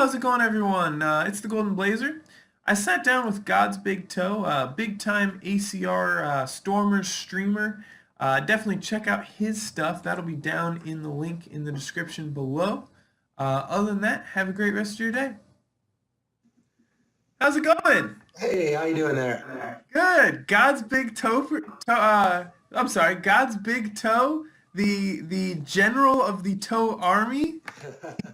How's it going, everyone? It's the Golden Blazer. I sat down with God's Big Toe, big time ACR Stormer streamer. Definitely check out his stuff. That'll be down in the link in the description below. Other than that, have a great rest of your day. How's it going? Hey, how you doing there? Good. God's Big Toe. I'm sorry, God's Big Toe, the general of the Toe Army,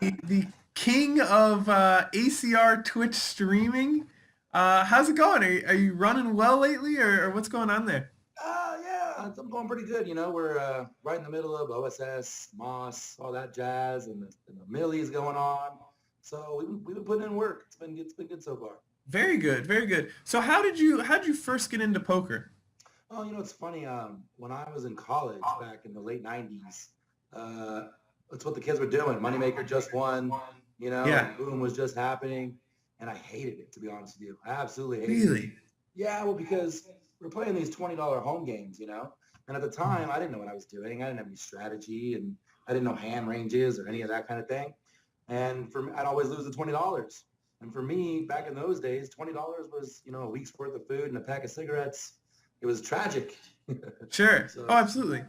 the king of ACR Twitch streaming. How's it going? Are you running well lately, or what's going on there? Yeah, I'm going pretty good. We're right in the middle of OSS, Moss, all that jazz, and the Millie's going on. So we've been putting in work. It's been good so far. Very good, very good. So how did you first get into poker? Oh, it's funny. When I was in college back in the late '90s, uh, that's what the kids were doing. Moneymaker just won. Yeah. And Boom was just happening, and I hated it, to be honest with you. I absolutely hated it. Really? Yeah, well, because we're playing these $20 home games, and at the time, I didn't know what I was doing. I didn't have any strategy, and I didn't know hand ranges or any of that kind of thing. And for me, I'd always lose the $20. And for me, back in those days, $20 was, a week's worth of food and a pack of cigarettes. It was tragic. Sure. So Oh, absolutely.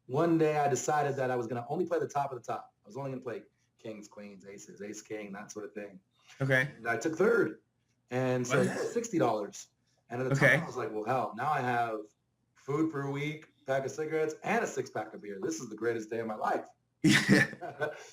one day I decided that I was going to only play the top of the top. I was only going to play kings, queens, aces, ace, king, that sort of thing. Okay. And I took third. And so What? that was $60. And at the Okay. time, I was like, well, hell, now I have food for a week, pack of cigarettes, and a six-pack of beer. This is the greatest day of my life. Yeah.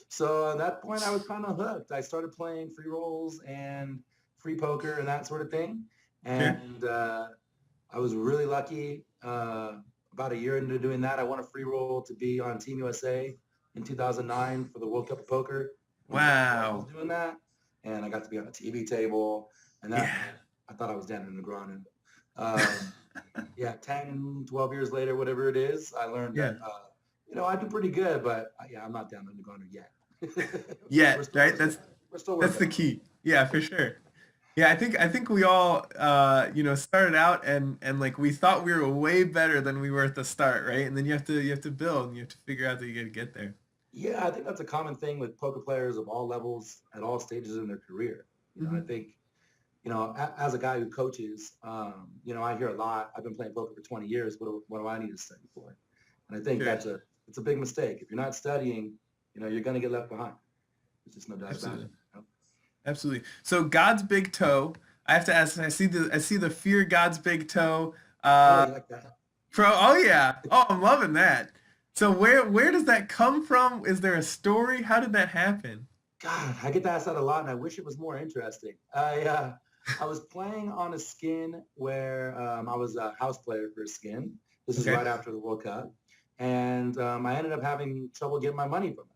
So at that point, I was kind of hooked. I started playing free rolls and free poker and that sort of thing. Sure. And I was really lucky. About a year into doing that, I won a free roll to be on Team USA in 2009 for the World Cup of Poker. I was Wow. doing that, and I got to be on a TV table, and that Yeah. I thought I was Dan in the ground. Yeah, 10, 12 years later, whatever it is, I learned Yeah. that, I do pretty good, but yeah, I'm not down in the ground yet. Yeah. we're still, Right. we're still, we're still That's working the on key. Yeah, for sure. Yeah, I think we all started out and like we thought we were way better than we were at the start, right? And then you have to build and you have to figure out that you got to get there. Yeah, I think that's a common thing with poker players of all levels at all stages in their career. I Hmm. think, as a guy who coaches, I hear a lot. I've been playing poker for 20 years. What do I need to study for? And I think Sure. it's a big mistake. If you're not studying, you're going to get left behind. There's just no doubt about Absolutely. it. Absolutely. So God's Big Toe. I have to ask. I see the fear God's Big Toe. Oh, Uh, you like that? oh yeah. Oh, I'm loving that. So where does that come from? Is there a story? How did that happen? God, I get asked that a lot, and I wish it was more interesting. I was playing on a skin where I was a house player for a skin. This is Okay. right after the World Cup, and I ended up having trouble getting my money from it.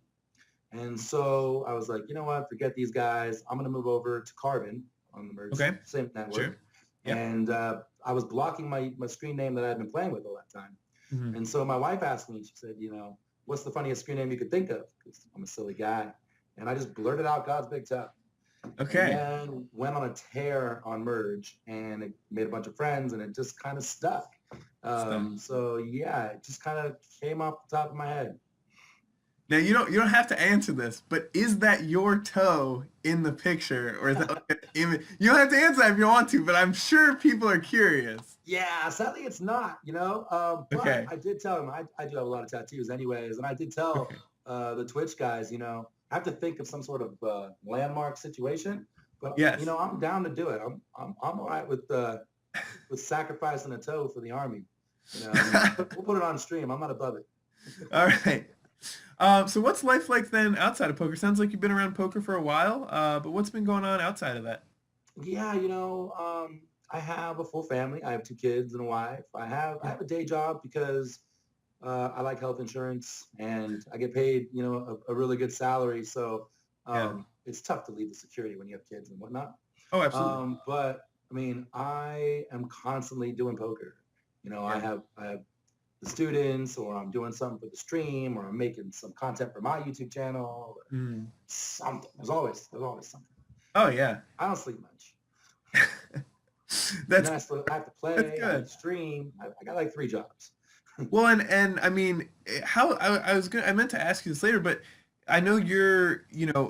And so I was like, you know what? Forget these guys. I'm going to move over to Carbon on the Merge Okay. same network. Sure. Yep. And I was blocking my screen name that I had been playing with all that time. Hmm. And so my wife asked me, she said, what's the funniest screen name you could think of? Because I'm a silly guy. And I just blurted out God's Big Toe. And Okay. then went on a tear on Merge and it made a bunch of friends and it just kind of stuck. Stuff. So yeah, it just kind of came off the top of my head. Now you don't have to answer this, but is that your toe in the picture, or is that like an image? You don't have to answer that if you don't want to, but I'm sure people are curious. Yeah, sadly it's not, but Okay. I did tell him I do have a lot of tattoos anyways. And I did tell Okay. the Twitch guys, I have to think of some sort of landmark situation, but Yes. I'm down to do it. I'm all right with sacrificing a toe for the army. We'll put it on stream. I'm not above it. All right. So what's life like then outside of poker? Sounds like you've been around poker for a while, but what's been going on outside of that? Yeah, I have a full family. I have two kids and a wife. I have a day job because I like health insurance and I get paid, a really good salary. So Yeah. it's tough to leave the security when you have kids and whatnot. Oh, absolutely. But I mean, I am constantly doing poker. Yeah. I have the students, or I'm doing something for the stream, or I'm making some content for my YouTube channel, or Mm. something. There's always something. Oh yeah. I don't sleep much. And That's then I have to that's play, I have good. to stream. I got like three jobs. Well, and I mean, how I meant to ask you this later, but I know you're,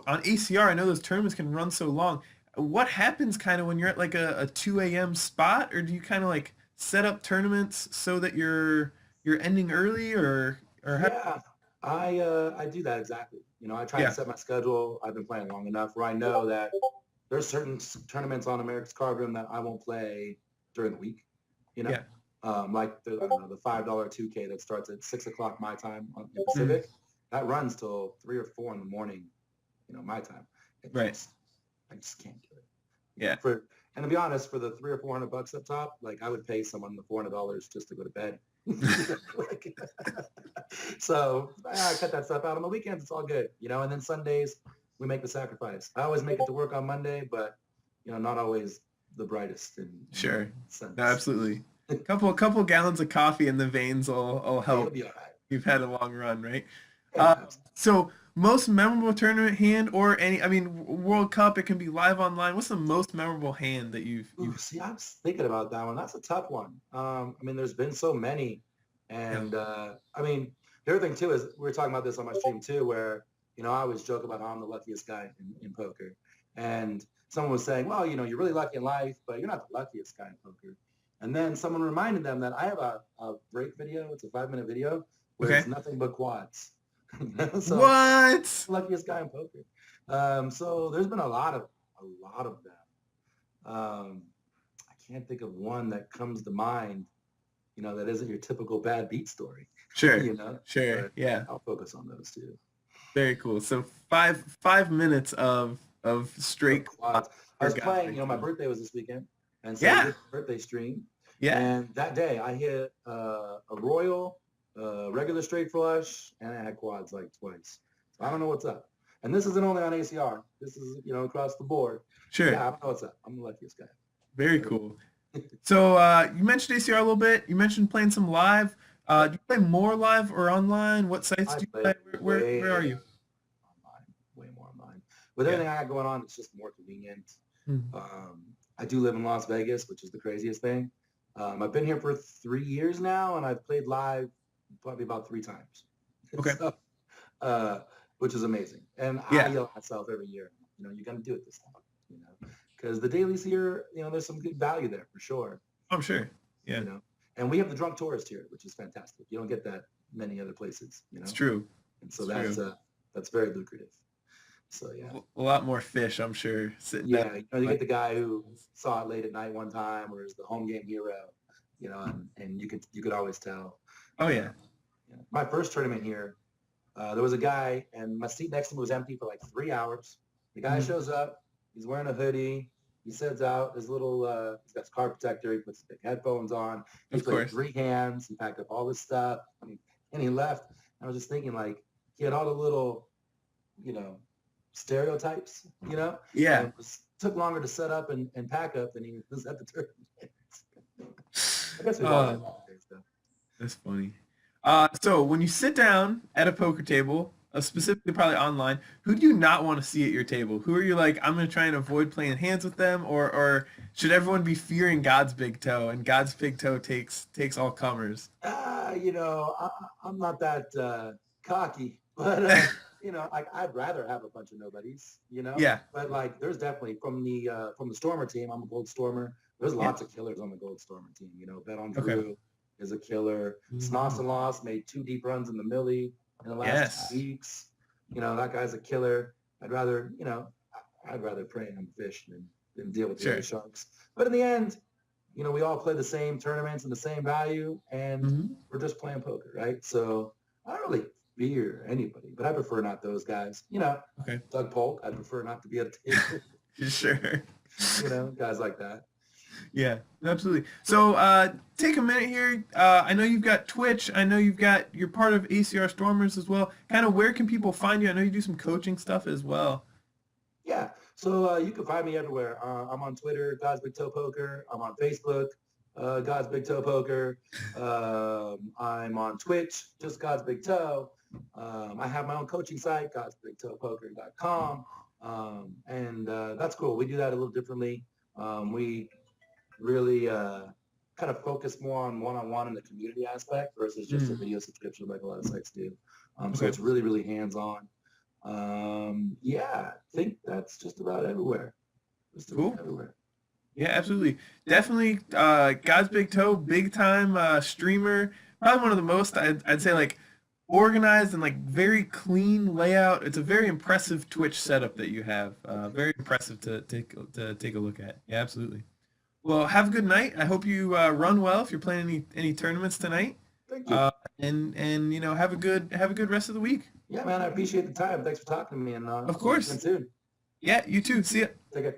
on ACR, I know those tournaments can run so long. What happens kind of when you're at like a 2 a.m. spot, or do you kind of like set up tournaments so that you're ending early, or how? Yeah, I do that exactly. I try and Yeah, set my schedule. I've been playing long enough where I know that there's certain tournaments on America's Card Room that I won't play during the week. You know, yeah. like I don't know, the $5 2K that starts at 6 o'clock my time in Mm, Pacific, that runs till 3 or 4 in the morning. My time. It right. just, I just can't do it. Yeah. And to be honest, for the $300 or $400 up top, like I would pay someone the $400 just to go to bed. Like, so I cut that stuff out on the weekends. It's all good, and then Sundays we make the sacrifice. I always make it to work on Monday, but not always the brightest in Sure. No, Sundays. absolutely. Couple gallons of coffee in the veins will Yeah, you'll help. be all right. You've had a long run, right? Yeah, So most memorable tournament hand, or any, I mean, World Cup, it can be live online. What's the most memorable hand that Ooh, you've see, I was thinking about that one. That's a tough one. I mean, there's been so many, yeah. and I mean, the other thing too is we were talking about this on my stream too, where I always joke about how I'm the luckiest guy in poker, and someone was saying, well, you're really lucky in life, but you're not the luckiest guy in poker. And then someone reminded them that I have a break video. It's a 5-minute video where Okay. it's nothing but quads. So What? luckiest guy in poker. So there's been a lot of them. I can't think of one that comes to mind, that isn't your typical bad beat story, Sure. Sure. but Yeah. I'll focus on those too. Very cool. So five minutes of Of straight quad quads. I for was God's playing, sake. my birthday was this weekend, and so we Yeah. did a birthday stream, Yeah. and that day I hit a royal, regular straight flush, and I had quads like twice. So I don't know what's up. And this isn't only on ACR. This is, across the board. Sure. Yeah, I don't know what's up. I'm the luckiest guy. Very cool. So you mentioned ACR a little bit. You mentioned playing some live. Do you play more live or online? What sites I do you play play? Where are way you? online, way more online. With Yeah. everything I got going on, it's just more convenient. Mhm. I do live in Las Vegas, which is the craziest thing. I've been here for 3 years now, and I've played live probably about 3 times. Okay. So, which is amazing. And I Yeah. yell at myself every year, you're going to do it this time, because the dailies here, there's some good value there for sure. I'm sure. Yeah. And we have the drunk tourist here, which is fantastic. You don't get that many other places, It's true. and so It's true. that's very lucrative. So yeah. A lot more fish, I'm sure, sitting down. Yeah, you get the guy who saw it late at night one time, or is the home game hero, and you could always tell. Oh yeah. My first tournament here, there was a guy, and my seat next to me was empty for like 3 hours. The guy Mhm. shows up, he's wearing a hoodie, he sets out his little, he's got his car protector, he puts his big headphones on, he Of played course. 3 hands, he packed up all his stuff, and he left. I was just thinking, like, he had all the little, stereotypes, Yeah. and it took longer to set up and pack up than he was at the tournament. I guess we've all had that days, though. That's funny. So when you sit down at a poker table, specifically probably online, who do you not want to see at your table? Who are you like, I'm gonna try and avoid playing hands with them, or should everyone be fearing God's big toe and God's big toe takes all comers? I'm not that cocky, but I'd rather have a bunch of nobodies, Yeah. But like, there's definitely from the Stormer team. I'm a Gold Stormer. There's Yeah. lots of killers on the Gold Stormer team. Bet on Okay. Drew is a killer. Mhm. Snoss and Loss made 2 deep runs in the Millie in the last Yes. 2 weeks. That guy's a killer. I'd rather prey on the fish than deal with the Sure. other sharks. But in the end, we all play the same tournaments and the same value, and Mhm. we're just playing poker, right? So I don't really fear anybody, but I prefer not those guys. Okay. Doug Polk, I prefer not to be at a table. Sure. Guys like that. Yeah, absolutely. So take a minute here. I know you've got Twitch. I know you're part of ACR Stormers as well. Kind of where can people find you? I know you do some coaching stuff as well. Yeah. So you can find me everywhere. I'm on Twitter, GodsBigToe Poker. I'm on Facebook, GodsBigToe Poker. I'm on Twitch, just GodsBigToe. I have my own coaching site, GodsBigToePoker.com. And that's cool. We do that a little differently. We really kind of focus more on one-on-one in the community aspect versus just a video subscription like a lot of sites do. So Okay. it's really, really hands-on. Yeah, I think that's just about everywhere. Just about Cool. everywhere. Yeah, absolutely. Definitely God's Big Toe, big time streamer. Probably one of the most I'd say like organized and like very clean layout. It's a very impressive Twitch setup that you have. Very impressive to take a look at. Yeah, absolutely. Well, have a good night. I hope you run well if you're playing any tournaments tonight. Thank you. And you know, have a good rest of the week. Yeah, man, I appreciate the time. Thanks for talking to me, and Of course. soon. Yeah, you too. See ya. Take care.